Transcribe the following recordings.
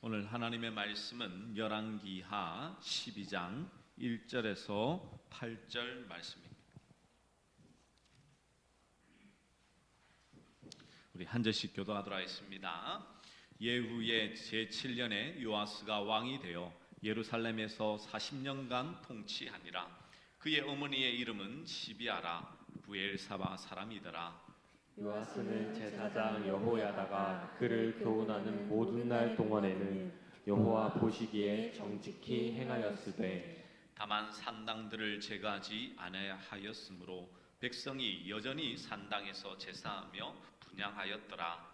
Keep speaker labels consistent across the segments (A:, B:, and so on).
A: 오늘 하나님의 말씀은 열왕기하 12장 1절에서 8절 말씀입니다. 우리 한 절씩 교도하도록 하겠습니다. 예후의 제7년에 요아스가 왕이 되어 예루살렘에서 40년간 통치하니라. 그의 어머니의 이름은 시비아라 부엘사바 사람이더라.
B: 요아스는 제사장 여호야다가 그를 교훈하는 모든 날 동안에는 여호와 보시기에 정직히 행하였으되
A: 다만 산당들을 제거하지 아니하였으므로 백성이 여전히 산당에서 제사하며 분향하였더라.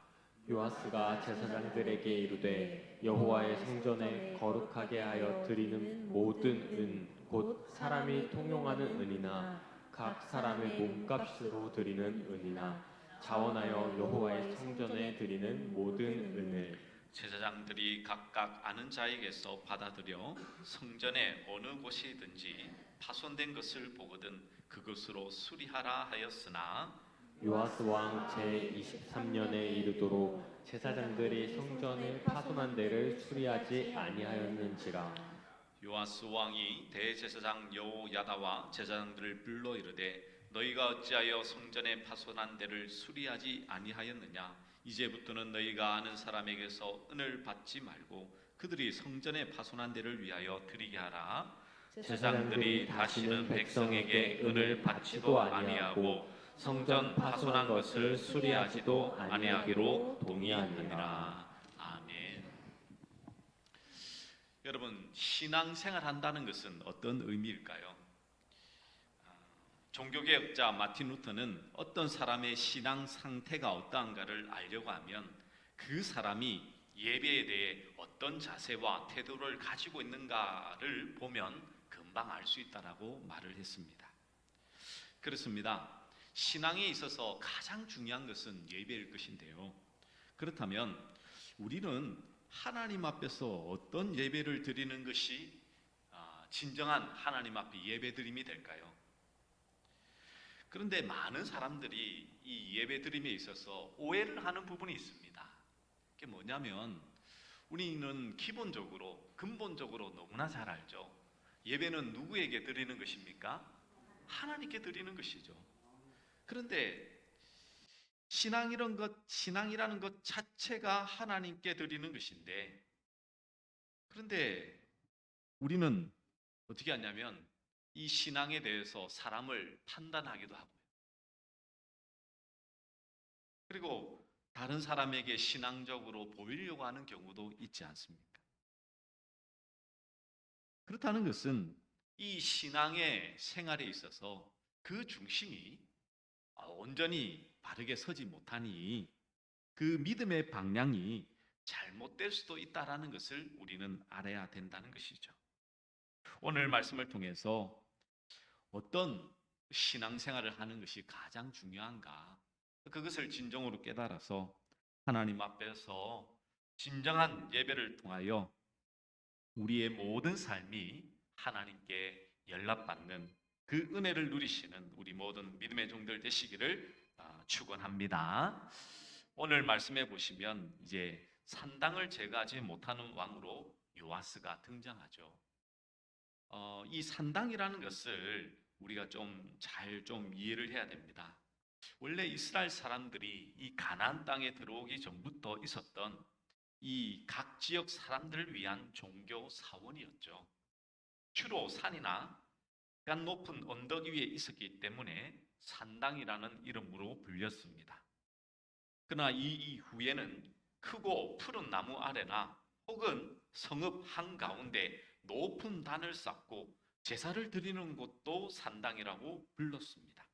B: 요아스가 제사장들에게 이르되 여호와의 성전에 거룩하게 하여 드리는 모든 은 곧 사람이 통용하는 은이나 각 사람의 몸값으로 드리는 은이나 자원하여 여호와의 성전에 드리는 모든 은을
A: 제사장들이 각각 아는 자에게서 받아들여 성전의 어느 곳이든지 파손된 것을 보거든 그것으로 수리하라 하였으나
B: 요아스 왕 제23년에 이르도록 제사장들이 성전을 파손한 데를 수리하지 아니하였는지라.
A: 요아스 왕이 대제사장 여호야다와 제사장들을 불러 이르되 너희가 어찌하여 성전의 파손한 데를 수리하지 아니하였느냐? 이제부터는 너희가 아는 사람에게서 은을 받지 말고 그들이 성전의 파손한 데를 위하여 드리게 하라. 제사장들이 다시는 백성에게 은을 받지도 아니하고 성전 파손한 것을 수리하지도 아니하기로 동의하니라. 아멘. 여러분, 신앙생활 한다는 것은 어떤 의미일까요? 종교개혁자 마틴 루터는 어떤 사람의 신앙 상태가 어떠한가를 알려고 하면 그 사람이 예배에 대해 어떤 자세와 태도를 가지고 있는가를 보면 금방 알 수 있다라고 말을 했습니다. 그렇습니다. 신앙에 있어서 가장 중요한 것은 예배일 것인데요. 그렇다면 우리는 하나님 앞에서 어떤 예배를 드리는 것이 진정한 하나님 앞에 예배드림이 될까요? 그런데 많은 사람들이 이 예배드림에 있어서 오해를 하는 부분이 있습니다. 그게 뭐냐면 우리는 기본적으로 근본적으로 너무나 잘 알죠. 예배는 누구에게 드리는 것입니까? 하나님께 드리는 것이죠. 그런데 신앙이라는 것 자체가 하나님께 드리는 것인데, 그런데 우리는 어떻게 하냐면 이 신앙에 대해서 사람을 판단하기도 하고요. 그리고 다른 사람에게 신앙적으로 보이려고 하는 경우도 있지 않습니까? 그렇다는 것은 이 신앙의 생활에 있어서 그 중심이 온전히 바르게 서지 못하니 그 믿음의 방향이 잘못될 수도 있다라는 것을 우리는 알아야 된다는 것이죠. 오늘 말씀을 통해서 어떤 신앙생활을 하는 것이 가장 중요한가, 그것을 진정으로 깨달아서 하나님 앞에서 진정한 예배를 통하여 우리의 모든 삶이 하나님께 연락받는 그 은혜를 누리시는 우리 모든 믿음의 종들 되시기를 축원합니다. 오늘 말씀해 보시면 이제 산당을 제거하지 못하는 왕으로 요아스가 등장하죠. 이 산당이라는 것을 우리가 좀 잘 이해를 해야 됩니다. 원래 이스라엘 사람들이 이 가나안 땅에 들어오기 전부터 있었던 이 각 지역 사람들을 위한 종교 사원이었죠. 주로 산이나 간 높은 언덕 위에 있었기 때문에 산당이라는 이름으로 불렸습니다. 그러나 이 이후에는 크고 푸른 나무 아래나 혹은 성읍 한가운데 높은 단을 쌓고 제사를 드리는 곳도 산당이라고 불렀습니다.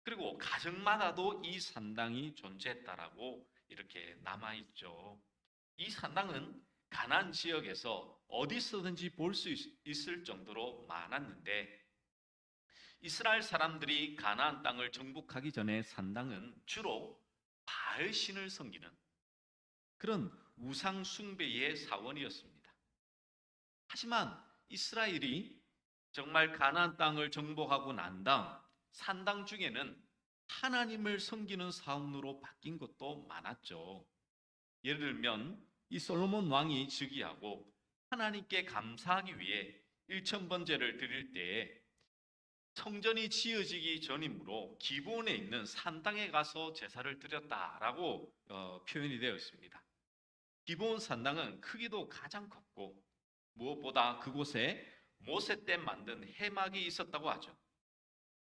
A: 그리고 가정마다도 이 산당이 존재했다라고 이렇게 남아있죠. 이 산당은 가나안 지역에서 어디서든지 볼 수 있을 정도로 많았는데, 이스라엘 사람들이 가나안 땅을 정복하기 전에 산당은 주로 바알 신을 섬기는 그런 우상 숭배의 사원이었습니다. 하지만 이스라엘이 정말 가나안 땅을 정복하고 난 다음 산당 중에는 하나님을 섬기는 사원으로 바뀐 것도 많았죠. 예를 들면 이 솔로몬 왕이 즉위하고 하나님께 감사하기 위해 일천번제를 드릴 때에 성전이 지어지기 전이므로 기본에 있는 산당에 가서 제사를 드렸다라고 표현이 되어 있습니다. 기본 산당은 크기도 가장 컸고 무엇보다 그곳에 모세 때 만든 해막이 있었다고 하죠.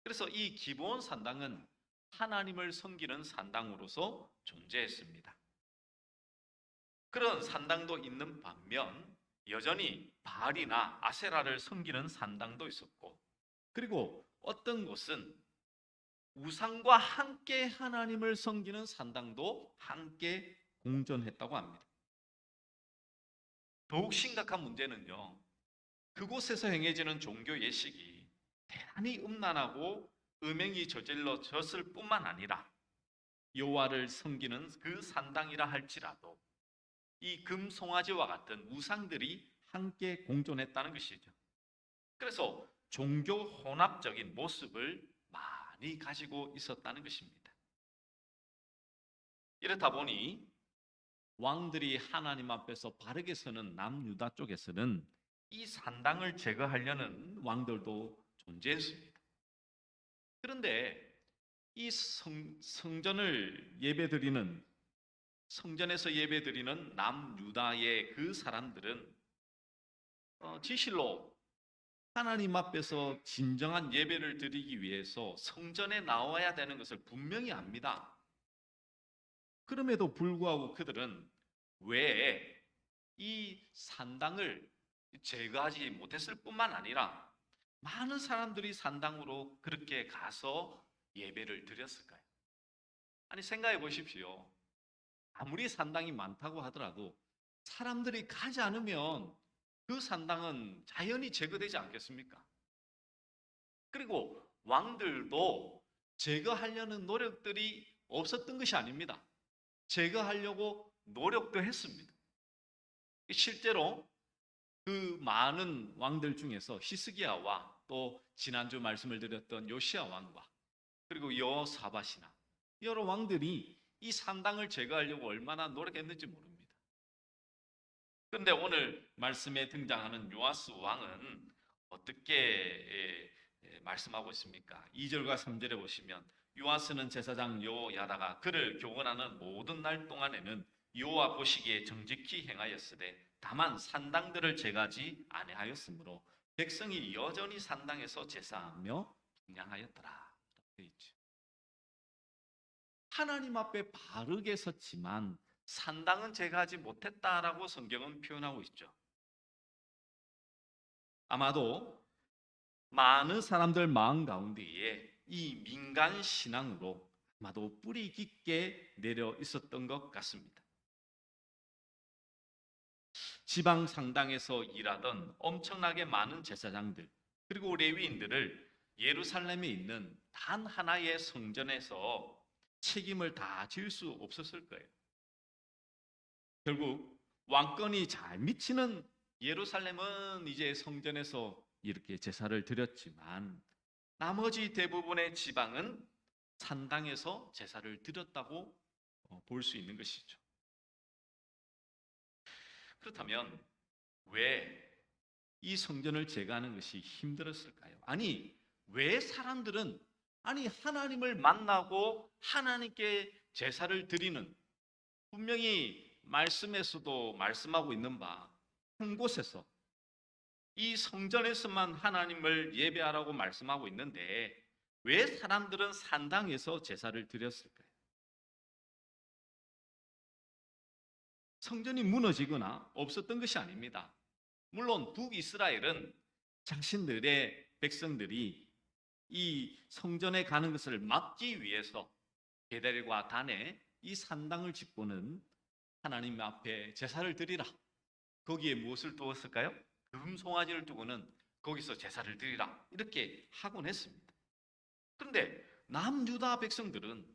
A: 그래서 이 기본 산당은 하나님을 섬기는 산당으로서 존재했습니다. 그런 산당도 있는 반면 여전히 바알이나 아세라를 섬기는 산당도 있었고, 그리고 어떤 곳은 우상과 함께 하나님을 섬기는 산당도 함께 공존했다고 합니다. 더욱 심각한 문제는요, 그곳에서 행해지는 종교 예식이 대단히 음란하고 음행이 저질러졌을 뿐만 아니라 여호와를 섬기는 그 산당이라 할지라도 이 금송아지와 같은 우상들이 함께 공존했다는 것이죠. 그래서 종교 혼합적인 모습을 많이 가지고 있었다는 것입니다. 이렇다 보니 왕들이 하나님 앞에서 바르게 서는 남유다 쪽에서는 이 산당을 제거하려는 왕들도 존재했습니다. 그런데 이 성전을 예배드리는, 성전에서 예배드리는 남유다의 그 사람들은 진실로 하나님 앞에서 진정한 예배를 드리기 위해서 성전에 나와야 되는 것을 분명히 압니다. 그럼에도 불구하고 그들은 왜 이 산당을 제거하지 못했을 뿐만 아니라 많은 사람들이 산당으로 그렇게 가서 예배를 드렸을까요? 아니, 생각해 보십시오. 아무리 산당이 많다고 하더라도 사람들이 가지 않으면 그 산당은 자연히 제거되지 않겠습니까? 그리고 왕들도 제거하려는 노력들이 없었던 것이 아닙니다. 제거하려고 노력도 했습니다. 실제로 그 많은 왕들 중에서 히스기야와 또 지난주 말씀을 드렸던 요시야 왕과 그리고 여호사밧이나 여러 왕들이 이 산당을 제거하려고 얼마나 노력했는지 모릅니다. 그런데 오늘 말씀에 등장하는 요아스 왕은 어떻게 말씀하고 있습니까? 2절과 3절에 보시면 요아스는 제사장 여호야다가 그를 교훈하는 모든 날 동안에는 여호와 보시기에 정직히 행하였으되 다만 산당들을 제거하지 아니하였으므로 백성이 여전히 산당에서 제사하며 분향하였더라. 되어 있죠. 하나님 앞에 바르게 섰지만 산당은 제거하지 못했다라고 성경은 표현하고 있죠. 아마도 많은 사람들 마음 가운데에 이 민간 신앙으로 아마도 뿌리 깊게 내려 있었던 것 같습니다. 지방 상당에서 일하던 엄청나게 많은 제사장들 그리고 레위인들을 예루살렘에 있는 단 하나의 성전에서 책임을 다 질 수 없었을 거예요. 결국 왕권이 잘 미치는 예루살렘은 이제 성전에서 이렇게 제사를 드렸지만 나머지 대부분의 지방은 산당에서 제사를 드렸다고 볼 수 있는 것이죠. 그렇다면 왜 이 성전을 제거하는 것이 힘들었을까요? 아니, 왜 사람들은 하나님을 만나고 하나님께 제사를 드리는, 분명히 말씀에서도 말씀하고 있는 바 한 곳에서 이 성전에서만 하나님을 예배하라고 말씀하고 있는데 왜 사람들은 산당에서 제사를 드렸을까요? 성전이 무너지거나 없었던 것이 아닙니다. 물론 북이스라엘은 자신들의 백성들이 이 성전에 가는 것을 막기 위해서 베델과 단에 이 산당을 짓고는 하나님 앞에 제사를 드리라. 거기에 무엇을 두었을까요? 금송아지를 두고는 거기서 제사를 드리라. 이렇게 하곤 했습니다. 그런데 남유다 백성들은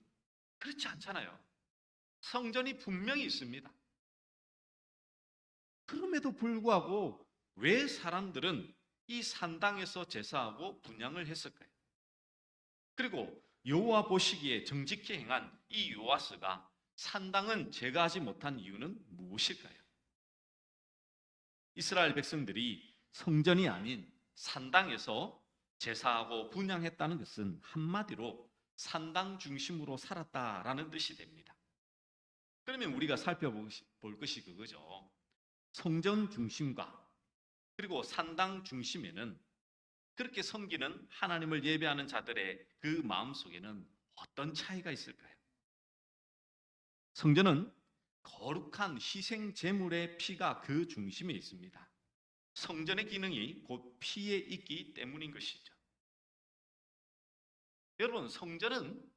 A: 그렇지 않잖아요. 성전이 분명히 있습니다. 그럼에도 불구하고 왜 사람들은 이 산당에서 제사하고 분향을 했을까요? 그리고 여호와 보시기에 정직히 행한 이 요아스가 산당은 제거하지 못한 이유는 무엇일까요? 이스라엘 백성들이 성전이 아닌 산당에서 제사하고 분향했다는 것은 한마디로 산당 중심으로 살았다라는 뜻이 됩니다. 그러면 우리가 살펴볼 것이 그거죠. 성전 중심과 그리고 산당 중심에는 그렇게 섬기는 하나님을 예배하는 자들의 그 마음 속에는 어떤 차이가 있을까요? 성전은 거룩한 희생 제물의 피가 그 중심에 있습니다. 성전의 기능이 곧 피에 있기 때문인 것이죠. 여러분, 성전은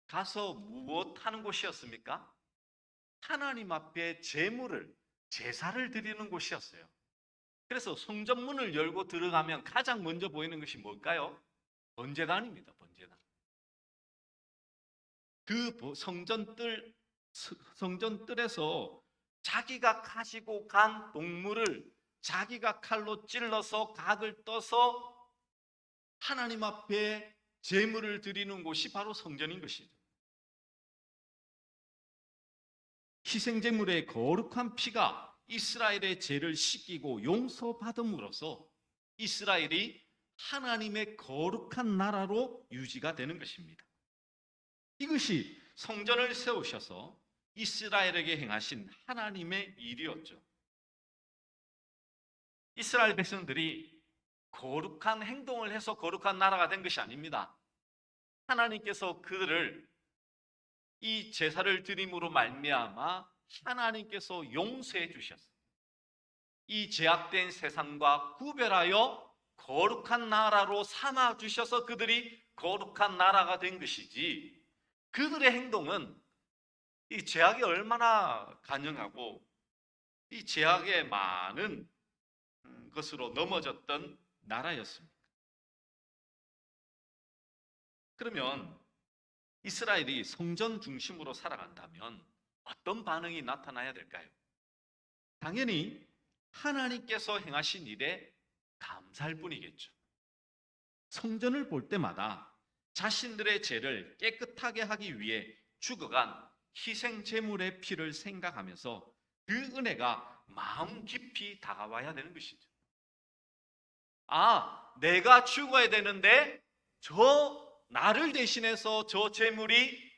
A: 가서 무엇 하는 곳이었습니까? 하나님 앞에 제사를 드리는 곳이었어요. 그래서 성전문을 열고 들어가면 가장 먼저 보이는 것이 뭘까요? 번제단입니다. 번제단. 그 성전뜰에서 자기가 가지고 간 동물을 자기가 칼로 찔러서 각을 떠서 하나님 앞에 제물을 드리는 곳이 바로 성전인 것이죠. 희생제물의 거룩한 피가 이스라엘의 죄를 씻기고 용서받음으로써 이스라엘이 하나님의 거룩한 나라로 유지가 되는 것입니다. 이것이 성전을 세우셔서 이스라엘에게 행하신 하나님의 일이었죠. 이스라엘 백성들이 거룩한 행동을 해서 거룩한 나라가 된 것이 아닙니다. 하나님께서 그들을 이 제사를 드림으로 말미암아 하나님께서 용서해 주셨어요. 이 죄악된 세상과 구별하여 거룩한 나라로 삼아 주셔서 그들이 거룩한 나라가 된 것이지, 그들의 행동은 이 죄악이 얼마나 간영하고 이 죄악에 많은 것으로 넘어졌던 나라였습니다. 그러면 이스라엘이 성전 중심으로 살아간다면 어떤 반응이 나타나야 될까요? 당연히 하나님께서 행하신 일에 감사할 뿐이겠죠. 성전을 볼 때마다 자신들의 죄를 깨끗하게 하기 위해 죽어간 희생 제물의 피를 생각하면서 그 은혜가 마음 깊이 다가와야 되는 것이죠. 아, 내가 죽어야 되는데 나를 대신해서 저 제물이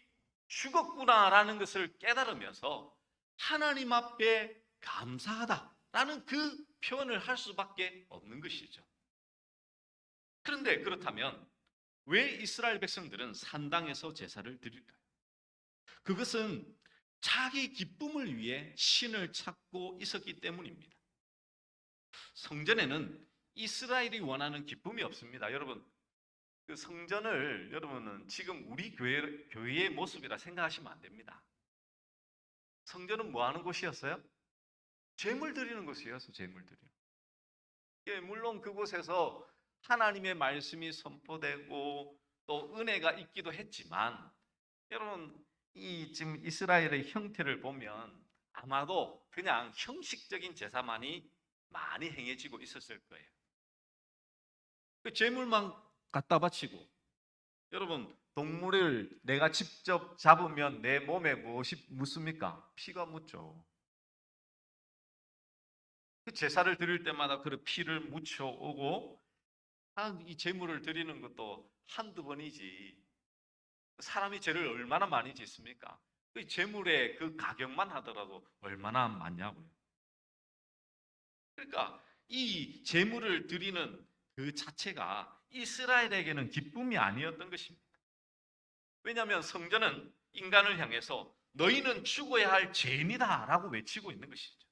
A: 죽었구나라는 것을 깨달으면서 하나님 앞에 감사하다라는 그 표현을 할 수밖에 없는 것이죠. 그런데 그렇다면 왜 이스라엘 백성들은 산당에서 제사를 드릴까요? 그것은 자기 기쁨을 위해 신을 찾고 있었기 때문입니다. 성전에는 이스라엘이 원하는 기쁨이 없습니다. 여러분, 그 성전을 여러분은 지금 우리 교회의 모습이라 생각하시면 안 됩니다. 성전은 뭐 하는 곳이었어요? 제물 드리는 곳이었어요. 제물 드리는. 예, 물론 그곳에서 하나님의 말씀이 선포되고 또 은혜가 있기도 했지만, 여러분 이 지금 이스라엘의 형태를 보면 아마도 그냥 형식적인 제사만이 많이 행해지고 있었을 거예요. 그 제물만 갖다 바치고, 여러분 동물을 내가 직접 잡으면 내 몸에 무엇이 묻습니까? 피가 묻죠. 그 제사를 드릴 때마다 그 피를 묻혀 오고, 이 제물을 드리는 것도 한두 번이지 사람이 죄를 얼마나 많이 짓습니까? 그 제물의 그 가격만 하더라도 얼마나 많냐고요. 그러니까 이 제물을 드리는 그 자체가 이스라엘에게는 기쁨이 아니었던 것입니다. 왜냐하면 성전은 인간을 향해서 너희는 죽어야 할 죄인이다 라고 외치고 있는 것이죠.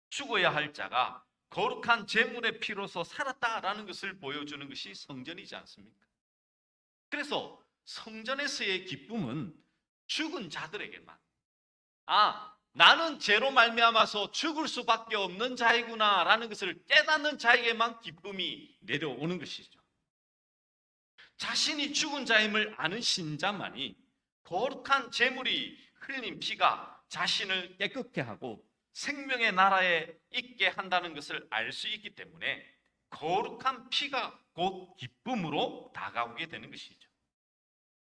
A: 죽어야 할 자가 거룩한 제물의 피로서 살았다라는 것을 보여주는 것이 성전이지 않습니까? 그래서 성전에서의 기쁨은 죽은 자들에게만, 나는 죄로 말미암아서 죽을 수밖에 없는 자이구나라는 것을 깨닫는 자에게만 기쁨이 내려오는 것이죠. 자신이 죽은 자임을 아는 신자만이 거룩한 제물이 흘린 피가 자신을 깨끗게 하고 생명의 나라에 있게 한다는 것을 알 수 있기 때문에 거룩한 피가 곧 기쁨으로 다가오게 되는 것이죠.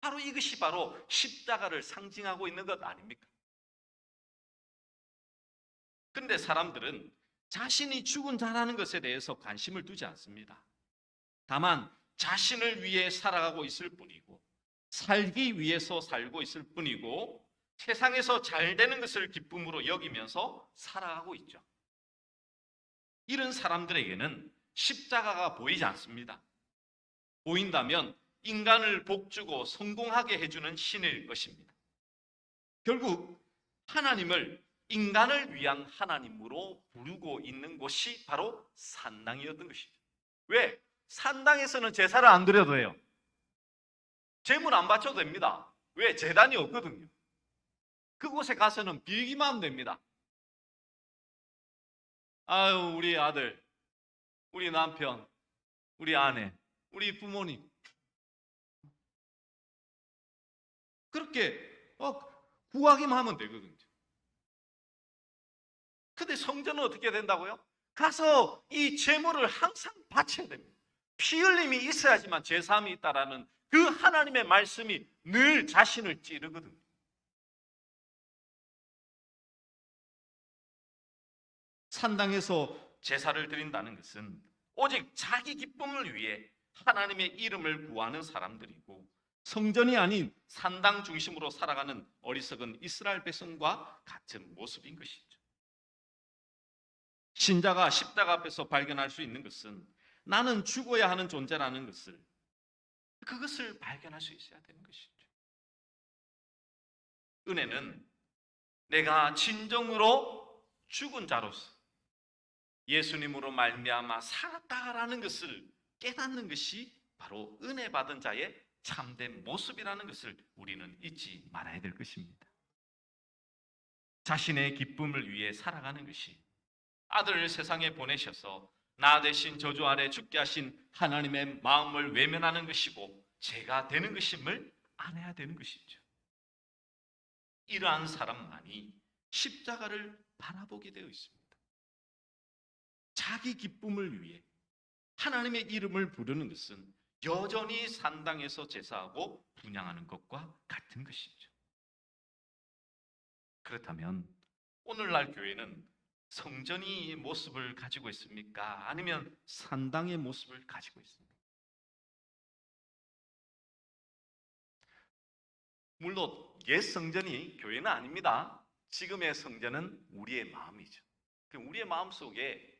A: 바로 이것이 바로 십자가를 상징하고 있는 것 아닙니까? 그런데 사람들은 자신이 죽은 자라는 것에 대해서 관심을 두지 않습니다. 다만 자신을 위해 살아가고 있을 뿐이고 살기 위해서 살고 있을 뿐이고 세상에서 잘 되는 것을 기쁨으로 여기면서 살아가고 있죠. 이런 사람들에게는 십자가가 보이지 않습니다. 보인다면 인간을 복주고 성공하게 해주는 신일 것입니다. 결국 하나님을 인간을 위한 하나님으로 부르고 있는 곳이 바로 산당이었던 것이죠. 왜? 산당에서는 제사를 안 드려도 돼요. 제물 안 바쳐도 됩니다. 왜? 제단이 없거든요. 그곳에 가서는 빌기만 하면 됩니다. 아유, 우리 아들, 우리 남편, 우리 아내, 우리 부모님. 그렇게 구하기만 하면 되거든요. 근데 성전은 어떻게 된다고요? 가서 이 제물을 항상 바쳐야 됩니다. 피 흘림이 있어야지만 제사함이 있다라는 그 하나님의 말씀이 늘 자신을 찌르거든요. 산당에서 제사를 드린다는 것은 오직 자기 기쁨을 위해 하나님의 이름을 구하는 사람들이고 성전이 아닌 산당 중심으로 살아가는 어리석은 이스라엘 백성과 같은 모습인 것이죠. 신자가 십자가 앞에서 발견할 수 있는 것은 나는 죽어야 하는 존재라는 것을 그것을 발견할 수 있어야 되는 것이죠. 은혜는 내가 진정으로 죽은 자로서 예수님으로 말미암아 살았다라는 것을 깨닫는 것이 바로 은혜 받은 자의 참된 모습이라는 것을 우리는 잊지 말아야 될 것입니다. 자신의 기쁨을 위해 살아가는 것이 아들을 세상에 보내셔서 나 대신 저주 아래 죽게 하신 하나님의 마음을 외면하는 것이고 죄가 되는 것임을 알아야 되는 것이죠. 이러한 사람만이 십자가를 바라보게 되어 있습니다. 자기 기쁨을 위해 하나님의 이름을 부르는 것은 여전히 산당에서 제사하고 분향하는 것과 같은 것이죠. 그렇다면 오늘날 교회는 성전이 모습을 가지고 있습니까? 아니면 산당의 모습을 가지고 있습니까? 물론 옛 성전이 교회는 아닙니다. 지금의 성전은 우리의 마음이죠. 우리의 마음 속에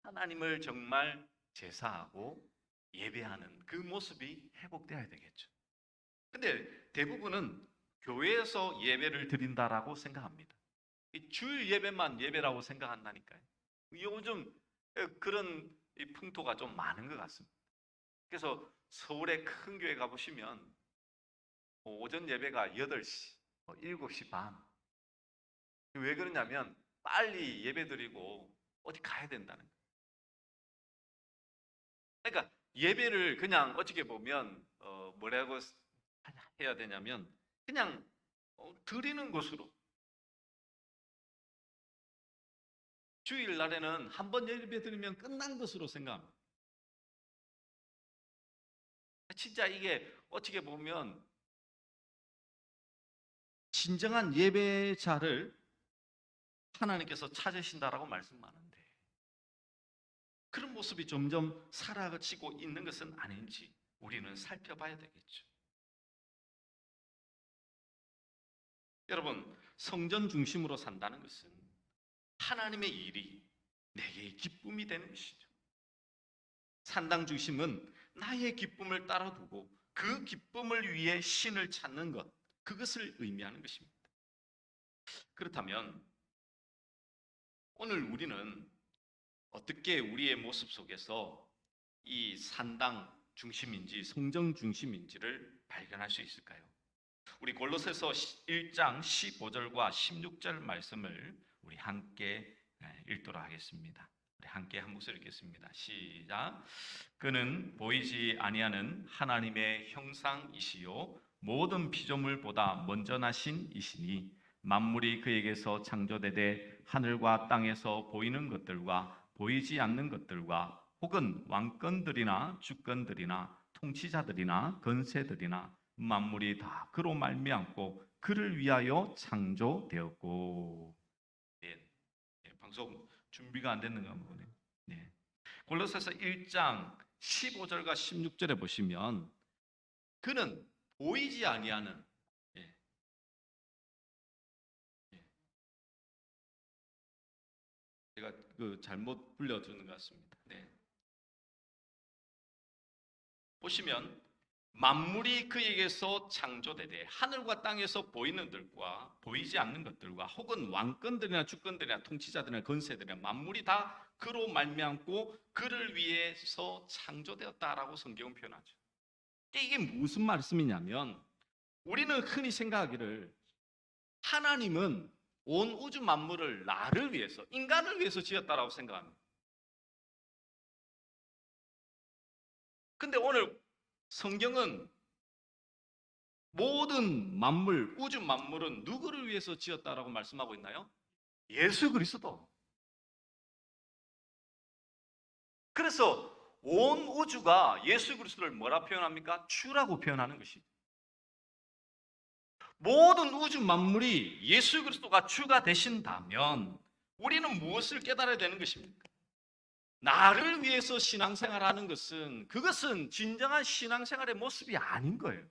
A: 하나님을 정말 제사하고 예배하는 그 모습이 회복되어야 되겠죠. 근데 대부분은 교회에서 예배를 드린다라고 생각합니다. 주일 예배만 예배라고 생각한다니까요. 요즘 그런 풍토가 좀 많은 것 같습니다. 그래서 서울의 큰 교회 가보시면 오전 예배가 8시, 7시 반. 왜 그러냐면 빨리 예배 드리고 어디 가야 된다는 거예요. 그러니까 예배를 그냥 어떻게 보면 뭐라고 해야 되냐면 그냥 드리는 것으로 주일날에는 한 번 예배 드리면 끝난 것으로 생각합니다. 진짜 이게 어떻게 보면 진정한 예배자를 하나님께서 찾으신다라고 말씀하는데 그런 모습이 점점 사라지고 있는 것은 아닌지 우리는 살펴봐야 되겠죠. 여러분, 성전 중심으로 산다는 것은 하나님의 일이 내게 기쁨이 되는 것이죠. 산당 중심은 나의 기쁨을 따라두고 그 기쁨을 위해 신을 찾는 것, 그것을 의미하는 것입니다. 그렇다면 오늘 우리는 어떻게 우리의 모습 속에서 이 산당 중심인지 성전 중심인지를 발견할 수 있을까요? 우리 골로새서 1장 15절과 16절 말씀을 우리 함께 읽도록 하겠습니다. 우리 함께 한 목소리 읽겠습니다. 시작. 그는 보이지 아니하는 하나님의 형상이시요 모든 피조물보다 먼저 나신 이시니 만물이 그에게서 창조되되 하늘과 땅에서 보이는 것들과 보이지 않는 것들과 혹은 왕권들이나 주권들이나 통치자들이나 건세들이나 만물이 다 그로 말미암고 그를 위하여 창조되었고. 방송 준비가 안 됐는가 보네요. 네. 골로새서 1장 15절과 16절에 보시면 그는 보이지 아니하는 예. 예. 제가 잘못 불려주는 것 같습니다. 네. 보시면 만물이 그에게서 창조되되 하늘과 땅에서 보이는 것들과 보이지 않는 것들과 혹은 왕권들이나 주권들이나 통치자들이나 건세들이나 만물이 다 그로 말미암고 그를 위해서 창조되었다라고 성경은 표현하죠. 이게 무슨 말씀이냐면 우리는 흔히 생각하기를 하나님은 온 우주 만물을 나를 위해서 인간을 위해서 지었다라고 생각합니다. 근데 오늘 성경은 모든 만물, 우주 만물은 누구를 위해서 지었다라고 말씀하고 있나요? 예수 그리스도. 그래서 온 우주가 예수 그리스도를 뭐라 표현합니까? 주라고 표현하는 것이죠. 모든 우주 만물이 예수 그리스도가 주가 되신다면 우리는 무엇을 깨달아야 되는 것입니까? 나를 위해서 신앙생활하는 것은 그것은 진정한 신앙생활의 모습이 아닌 거예요.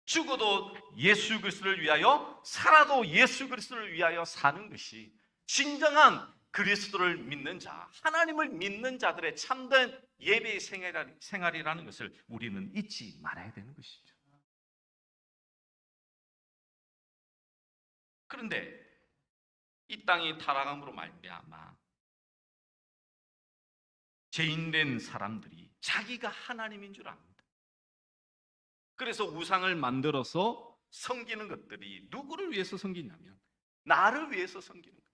A: 죽어도 예수 그리스도를 위하여 살아도 예수 그리스도를 위하여 사는 것이 진정한 그리스도를 믿는 자, 하나님을 믿는 자들의 참된 예배의 생활이라는 것을 우리는 잊지 말아야 되는 것이죠. 그런데 이 땅이 타락함으로 말미암아 죄인된 사람들이 자기가 하나님인 줄 압니다. 그래서 우상을 만들어서 섬기는 것들이 누구를 위해서 섬기냐면 나를 위해서 섬기는 거예요.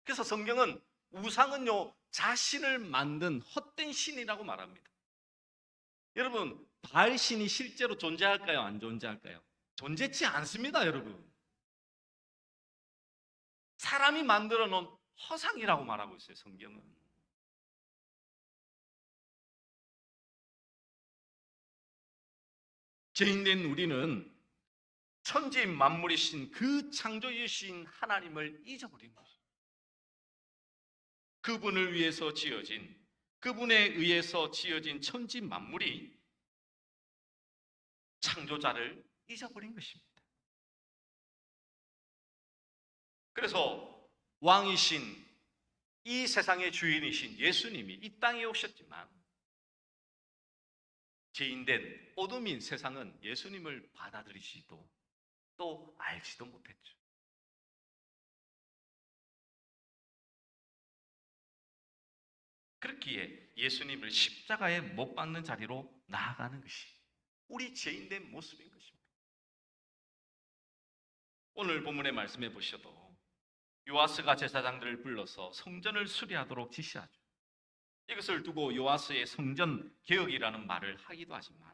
A: 그래서 성경은 우상은요 자신을 만든 헛된 신이라고 말합니다. 여러분 바알 신이 실제로 존재할까요? 안 존재할까요? 존재치 않습니다, 여러분. 사람이 만들어 놓은 허상이라고 말하고 있어요, 성경은. 죄인된 우리는 천지 만물이신 그 창조주신 하나님을 잊어버린 것입니다. 그분을 위해서 지어진, 그분에 의해서 지어진 천지 만물이 창조자를 잊어버린 것입니다. 그래서 왕이신 이 세상의 주인이신 예수님이 이 땅에 오셨지만 죄인된 어둠인 세상은 예수님을 받아들이지도 또 알지도 못했죠. 그렇기에 예수님을 십자가에 못 박는 자리로 나아가는 것이 우리 죄인된 모습인 것입니다. 오늘 본문의 말씀해 보셔도 요아스가 제사장들을 불러서 성전을 수리하도록 지시하죠. 이것을 두고 요아스의 성전 개혁이라는 말을 하기도 하지만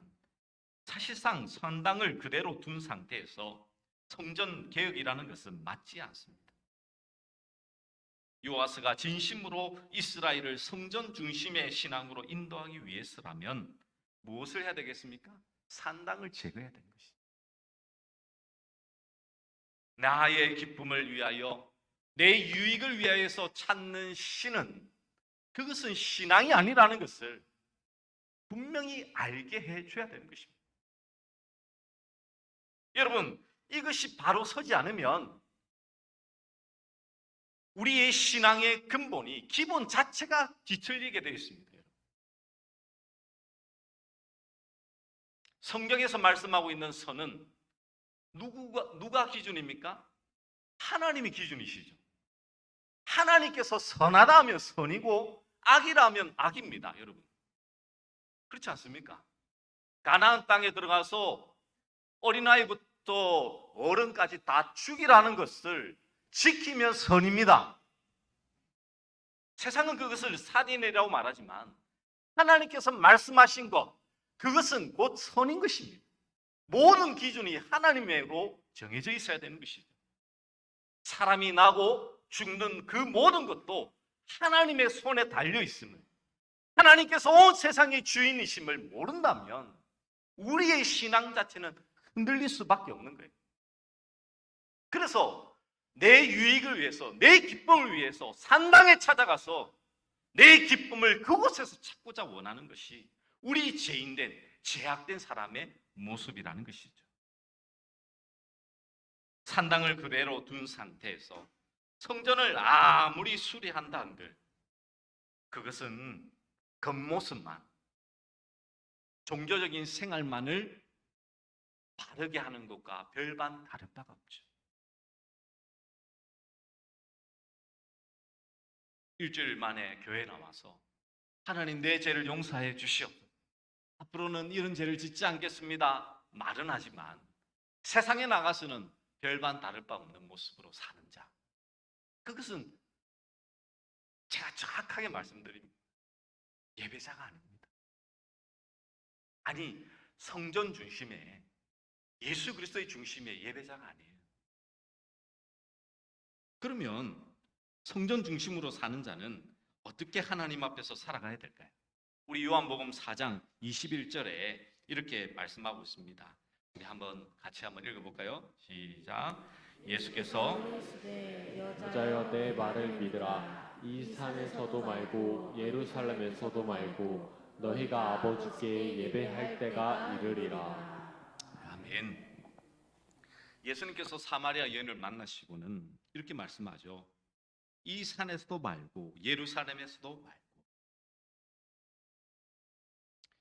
A: 사실상 성당을 그대로 둔 상태에서 성전 개혁이라는 것은 맞지 않습니다. 요아스가 진심으로 이스라엘을 성전 중심의 신앙으로 인도하기 위해서라면 무엇을 해야 되겠습니까? 산당을 제거해야 되는 것입니다. 나의 기쁨을 위하여 내 유익을 위하여서 찾는 신은 그것은 신앙이 아니라는 것을 분명히 알게 해줘야 되는 것입니다. 여러분, 이것이 바로 서지 않으면 우리의 신앙의 근본이 기본 자체가 뒤틀리게 되어 있습니다. 성경에서 말씀하고 있는 선은 누가 기준입니까? 하나님이 기준이시죠. 하나님께서 선하다 하면 선이고 악이라 하면 악입니다, 여러분. 그렇지 않습니까? 가나안 땅에 들어가서 어린아이부터 어른까지 다 죽이라는 것을 지키면 선입니다. 세상은 그것을 살인이라고 말하지만 하나님께서 말씀하신 것, 그것은 곧 선인 것입니다. 모든 기준이 하나님으로 정해져 있어야 되는 것이죠. 사람이 나고 죽는 그 모든 것도 하나님의 손에 달려 있음을, 하나님께서 온 세상의 주인이심을 모른다면 우리의 신앙 자체는 흔들릴 수밖에 없는 거예요.
C: 그래서 내 유익을 위해서, 내 기쁨을 위해서 산당에 찾아가서 내 기쁨을 그곳에서 찾고자 원하는 것이 우리 죄인된, 죄악된 사람의 모습이라는 것이죠. 산당을 그대로 둔 상태에서 성전을 아무리 수리한다 한들 그것은 겉모습만, 종교적인 생활만을 바르게 하는 것과 별반 다를 바가 없죠. 일주일 만에 교회에 나와서 하나님 내 죄를 용서해 주시옵소서, 앞으로는 이런 죄를 짓지 않겠습니다 말은 하지만 세상에 나가서는 별반 다를 바 없는 모습으로 사는 자, 그것은 제가 정확하게 말씀드립니다. 예배자가 아닙니다. 아니, 성전 중심에, 예수 그리스도의 중심에 예배자가 아니에요. 그러면 성전 중심으로 사는 자는 어떻게 하나님 앞에서 살아가야 될까요? 우리 요한복음 4장 21절에 이렇게 말씀하고 있습니다. 우리 같이 한번 읽어볼까요? 시작. 예수께서
B: 여자여 내 말을 믿으라. 이 산에서도 말고 예루살렘에서도 말고 너희가 아버지께 예배할 때가 이르리라.
C: 아멘. 예수님께서 사마리아 여인을 만나시고는 이렇게 말씀하죠. 이 산에서도 말고 예루살렘에서도 말고.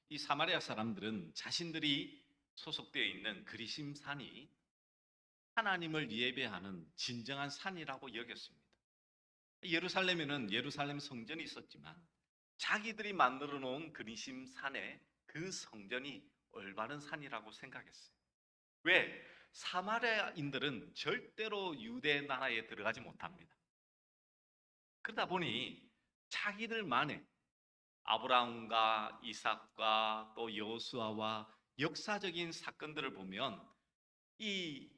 C: 이 사마리아 사람들은 자신들이 소속되어 있는 그리심 산이 하나님을 예배하는 진정한 산이라고 여겼습니다. 예루살렘에는 예루살렘 성전이 있었지만 자기들이 만들어 놓은 그리심 산에 그 성전이 올바른 산이라고 생각했어요. 왜? 사마리아인들은 절대로 유대 나라에 들어가지 못합니다. 그러다 보니 자기들만의 아브라함과 이삭과 또 여호수아와 역사적인 사건들을 보면 이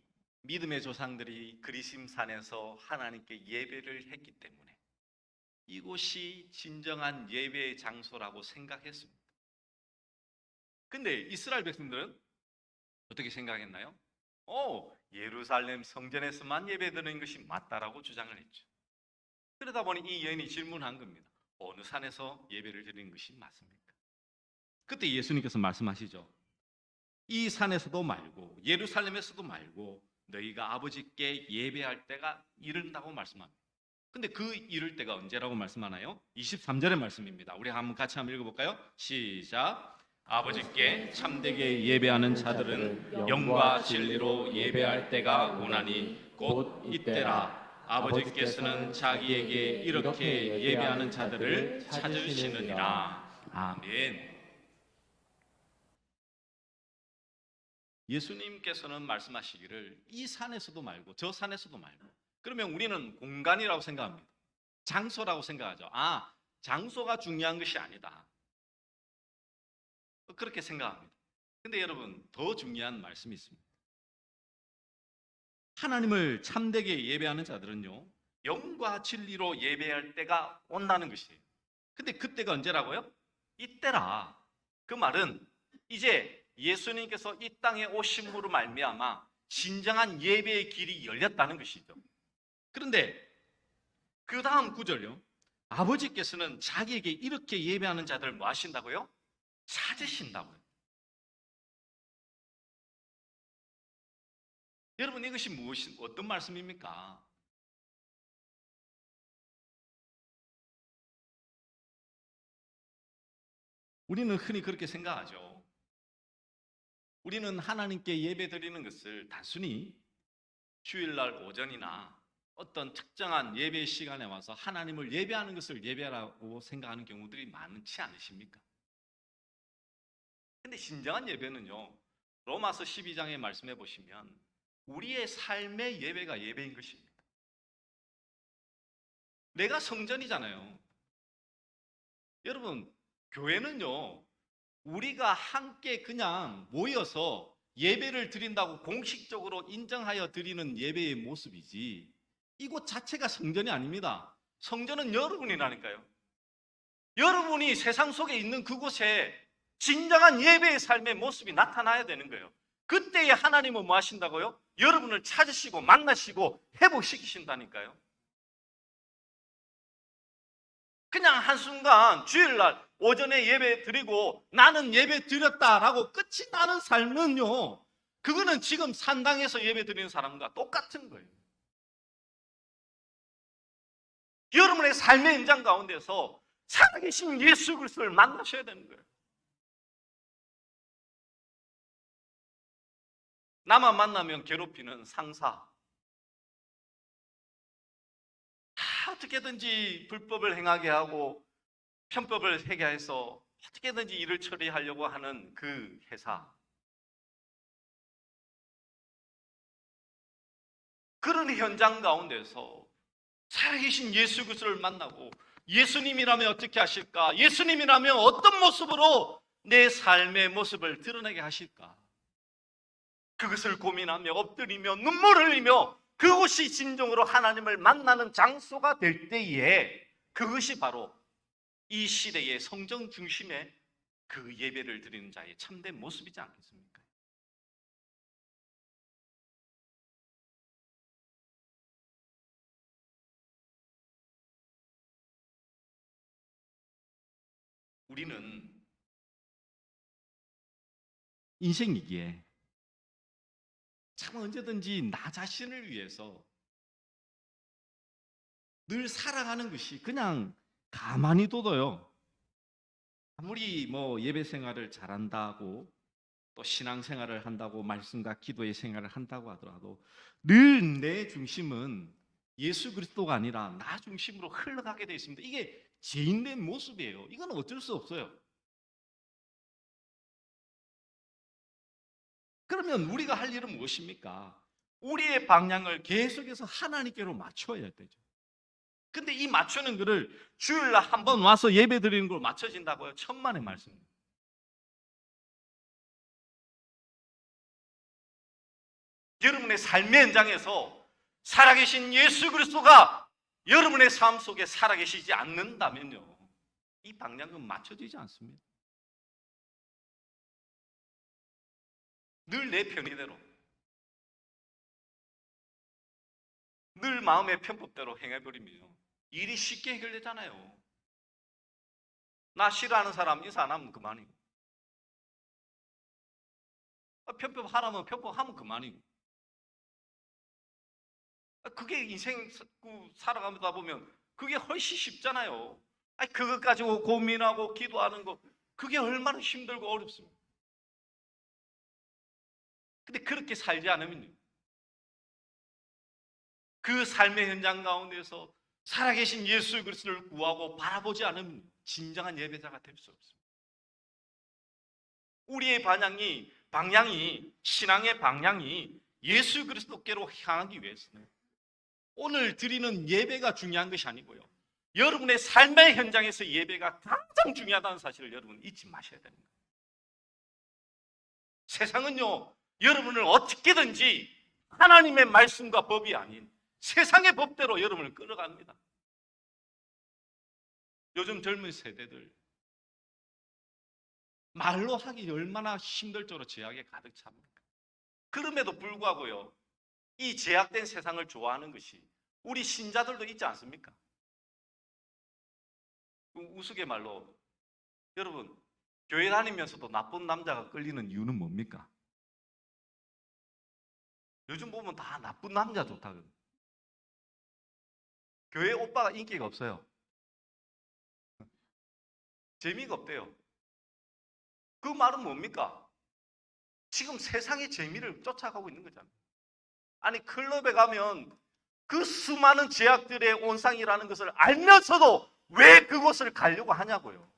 C: 믿음의 조상들이 그리심산에서 하나님께 예배를 했기 때문에 이곳이 진정한 예배의 장소라고 생각했습니다. 근데 이스라엘 백성들은 어떻게 생각했나요? 예루살렘 성전에서만 예배드리는 것이 맞다라고 주장을 했죠. 그러다 보니 이 여인이 질문한 겁니다. 어느 산에서 예배를 드리는 것이 맞습니까? 그때 예수님께서 말씀하시죠. 이 산에서도 말고 예루살렘에서도 말고 너희가 아버지께 예배할 때가 이른다고 말씀합니다. 근데 그 이를 때가 언제라고 말씀하나요? 23절의 말씀입니다. 우리 같이 한번 읽어볼까요? 시작. 아버지께 참되게 예배하는 자들은 영과 진리로 예배할 때가 오나니 곧 이때라. 아버지께서는 자기에게 이렇게 예배하는 자들을 찾으시느니라. 아멘. 예수님께서는 말씀하시기를 이 산에서도 말고 저 산에서도 말고, 그러면 우리는 공간이라고 생각합니다. 장소라고 생각하죠. 장소가 중요한 것이 아니다, 그렇게 생각합니다. 근데 여러분, 더 중요한 말씀이 있습니다. 하나님을 참되게 예배하는 자들은요, 영과 진리로 예배할 때가 온다는 것이에요. 근데 그때가 언제라고요? 이때라. 그 말은 이제 예수님께서 이 땅에 오심으로 말미암아 진정한 예배의 길이 열렸다는 것이죠. 그런데 그 다음 구절요, 아버지께서는 자기에게 이렇게 예배하는 자들을 뭐 하신다고요? 찾으신다고요. 여러분, 이것이 어떤 말씀입니까? 우리는 흔히 그렇게 생각하죠. 우리는 하나님께 예배 드리는 것을 단순히 주일날 오전이나 어떤 특정한 예배 시간에 와서 하나님을 예배하는 것을 예배라고 생각하는 경우들이 많지 않으십니까? 근데 진정한 예배는요, 로마서 12장에 말씀해 보시면 우리의 삶의 예배가 예배인 것입니다. 내가 성전이잖아요. 여러분, 교회는요, 우리가 함께 그냥 모여서 예배를 드린다고 공식적으로 인정하여 드리는 예배의 모습이지 이곳 자체가 성전이 아닙니다. 성전은 여러분이라니까요. 여러분이 세상 속에 있는 그곳에 진정한 예배의 삶의 모습이 나타나야 되는 거예요. 그때에 하나님은 뭐 하신다고요? 여러분을 찾으시고 만나시고 회복시키신다니까요. 그냥 한순간 주일날 오전에 예배 드리고 나는 예배 드렸다라고 끝이 나는 삶은요, 그거는 지금 산당에서 예배 드리는 사람과 똑같은 거예요. 여러분의 삶의 현장 가운데서 살아계신 예수 그리스도를 만나셔야 되는 거예요. 나만 만나면 괴롭히는 상사, 다 어떻게든지 불법을 행하게 하고 편법을 하게 해서 어떻게든지 일을 처리하려고 하는 그 회사, 그런 현장 가운데서 살아계신 예수 그리스도를 만나고 예수님이라면 어떻게 하실까? 예수님이라면 어떤 모습으로 내 삶의 모습을 드러내게 하실까? 그것을 고민하며 엎드리며 눈물을 흘리며 그곳이 진정으로 하나님을 만나는 장소가 될 때에 그것이 바로 이 시대의 성전 중심의 그 예배를 드리는 자의 참된 모습이지 않겠습니까? 우리는 인생이기에 참 언제든지 나 자신을 위해서 늘 살아가는 것이 그냥 가만히 둬도요, 아무리 뭐 예배 생활을 잘한다고 또 신앙 생활을 한다고 말씀과 기도의 생활을 한다고 하더라도 늘 내 중심은 예수 그리스도가 아니라 나 중심으로 흘러가게 되어 있습니다. 이게 죄인된 모습이에요. 이건 어쩔 수 없어요. 그러면 우리가 할 일은 무엇입니까? 우리의 방향을 계속해서 하나님께로 맞춰야 되죠. 근데 이 맞추는 거를 주일날 한 번 와서 예배 드리는 걸로 맞춰진다고요? 천만의 말씀입니다. 여러분의 삶의 현장에서 살아계신 예수 그리스도가 여러분의 삶 속에 살아계시지 않는다면요, 이 방향은 맞춰지지 않습니다. 늘 내 편의대로, 늘 마음의 편법대로 행해버리면 일이 쉽게 해결되잖아요. 나 싫어하는 사람 인사 안 하면 그만이고, 편법하라면 편법하면 그만이고, 그게 인생 살아가다 보면 그게 훨씬 쉽잖아요. 그것 가지고 고민하고 기도하는 거, 그게 얼마나 힘들고 어렵습니까? 근데 그렇게 살지 않으면요, 그 삶의 현장 가운데서 살아계신 예수 그리스도를 구하고 바라보지 않으면 진정한 예배자가 될 수 없습니다. 우리의 방향이 신앙의 방향이 예수 그리스도께로 향하기 위해서는 오늘 드리는 예배가 중요한 것이 아니고요, 여러분의 삶의 현장에서 예배가 가장 중요하다는 사실을 여러분 잊지 마셔야 되는 거예요. 세상은요, 여러분을 어떻게든지 하나님의 말씀과 법이 아닌 세상의 법대로 여러분을 끌어갑니다. 요즘 젊은 세대들 말로 하기 얼마나 힘들 정도로 제약에 가득 찹니까? 그럼에도 불구하고요, 이 제약된 세상을 좋아하는 것이 우리 신자들도 있지 않습니까? 우스갯말로, 여러분, 교회 다니면서도 나쁜 남자가 끌리는 이유는 뭡니까? 요즘 보면 다 나쁜 남자 좋다거든요. 교회 오빠가 인기가 없어요. 재미가 없대요. 그 말은 뭡니까? 지금 세상의 재미를 쫓아가고 있는 거잖아요. 아니, 클럽에 가면 그 수많은 제약들의 온상이라는 것을 알면서도 왜 그곳을 가려고 하냐고요.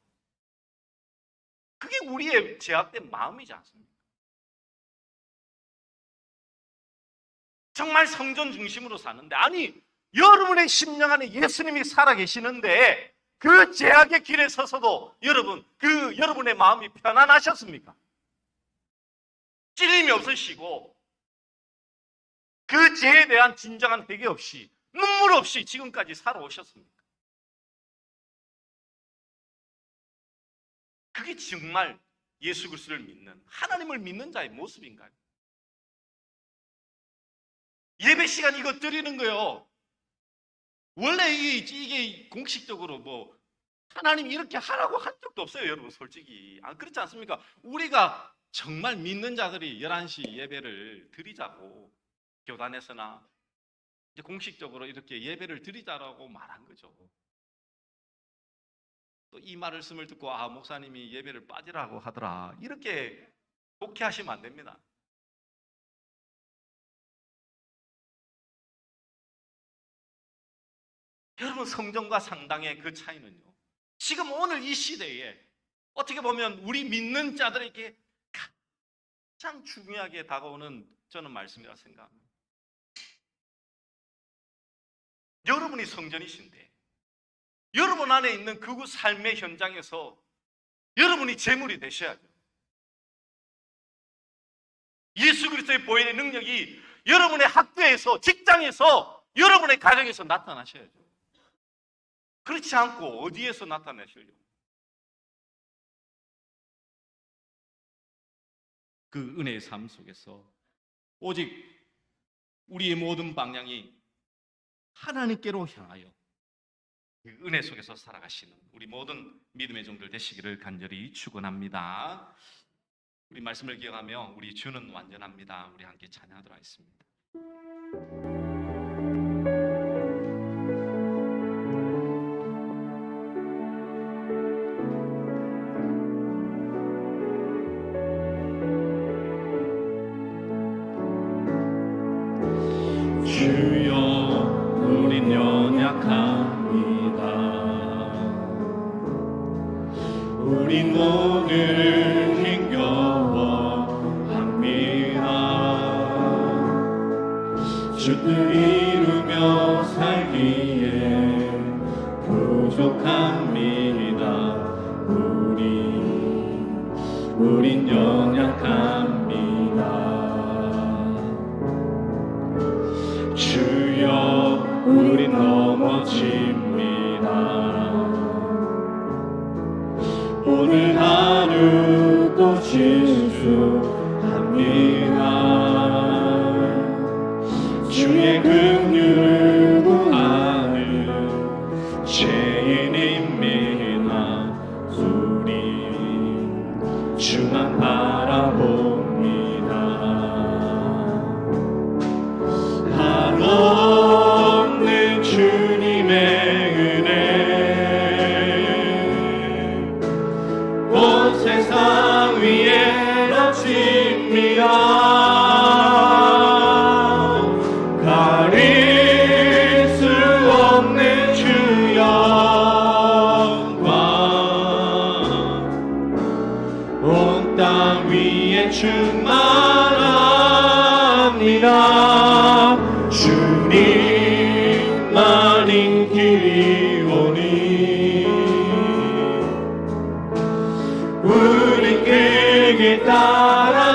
C: 그게 우리의 제약된 마음이지 않습니까? 정말 성전 중심으로 사는데, 아니, 여러분의 심령 안에 예수님이 살아계시는데 그 제약의 길에 서서도 여러분의 마음이 편안하셨습니까? 찔림이 없으시고 그 죄에 대한 진정한 회개 없이 눈물 없이 지금까지 살아오셨습니까? 그게 정말 예수 그리스도를 믿는, 하나님을 믿는 자의 모습인가요? 예배 시간 이거 드리는 거요. 원래 이게 공식적으로 뭐 하나님 이렇게 하라고 한 적도 없어요, 여러분. 솔직히 안 그렇지 않습니까? 우리가 정말 믿는 자들이 11시 예배를 드리자고 교단에서나 이제 공식적으로 이렇게 예배를 드리자라고 말한 거죠. 또 이 말씀을 듣고 목사님이 예배를 빠지라고 하더라, 이렇게 독해하시면 안 됩니다. 여러분, 성전과 상당의 그 차이는요, 지금 오늘 이 시대에 어떻게 보면 우리 믿는 자들에게 가장 중요하게 다가오는 저는 말씀이라 생각합니다. 여러분이 성전이신데 여러분 안에 있는 그 삶의 현장에서 여러분이 제물이 되셔야죠. 예수 그리스도의 보혈의 능력이 여러분의 학교에서, 직장에서, 여러분의 가정에서 나타나셔야죠. 그렇지 않고 어디에서 나타내시려고? 그 은혜의 삶 속에서 오직 우리의 모든 방향이 하나님께로 향하여 그 은혜 속에서 살아가시는 우리 모든 믿음의 종들 되시기를 간절히 축원합니다. 우리 말씀을 기억하며 우리 주는 완전합니다. 우리 함께 찬양하도록 하겠습니다.
B: 주여 우린 연약합니다. 우린 오늘 힘겨워합니다. 주 뜻 이루며 살기에 부족합니다. 우린 연약합니다. 주여 우린 넘어집니다. 오늘 하루 또 실수합니다. 주의 긍휼을 구하는 죄인입니다. 우리 주만 바라봅니다. 한없는 주님의 은혜 온 세상 위에 넘칩니다. 가릴 수 없는 주 영광 온 땅 위에 충만합니다. 주님만 인기오니 우리 그길 따라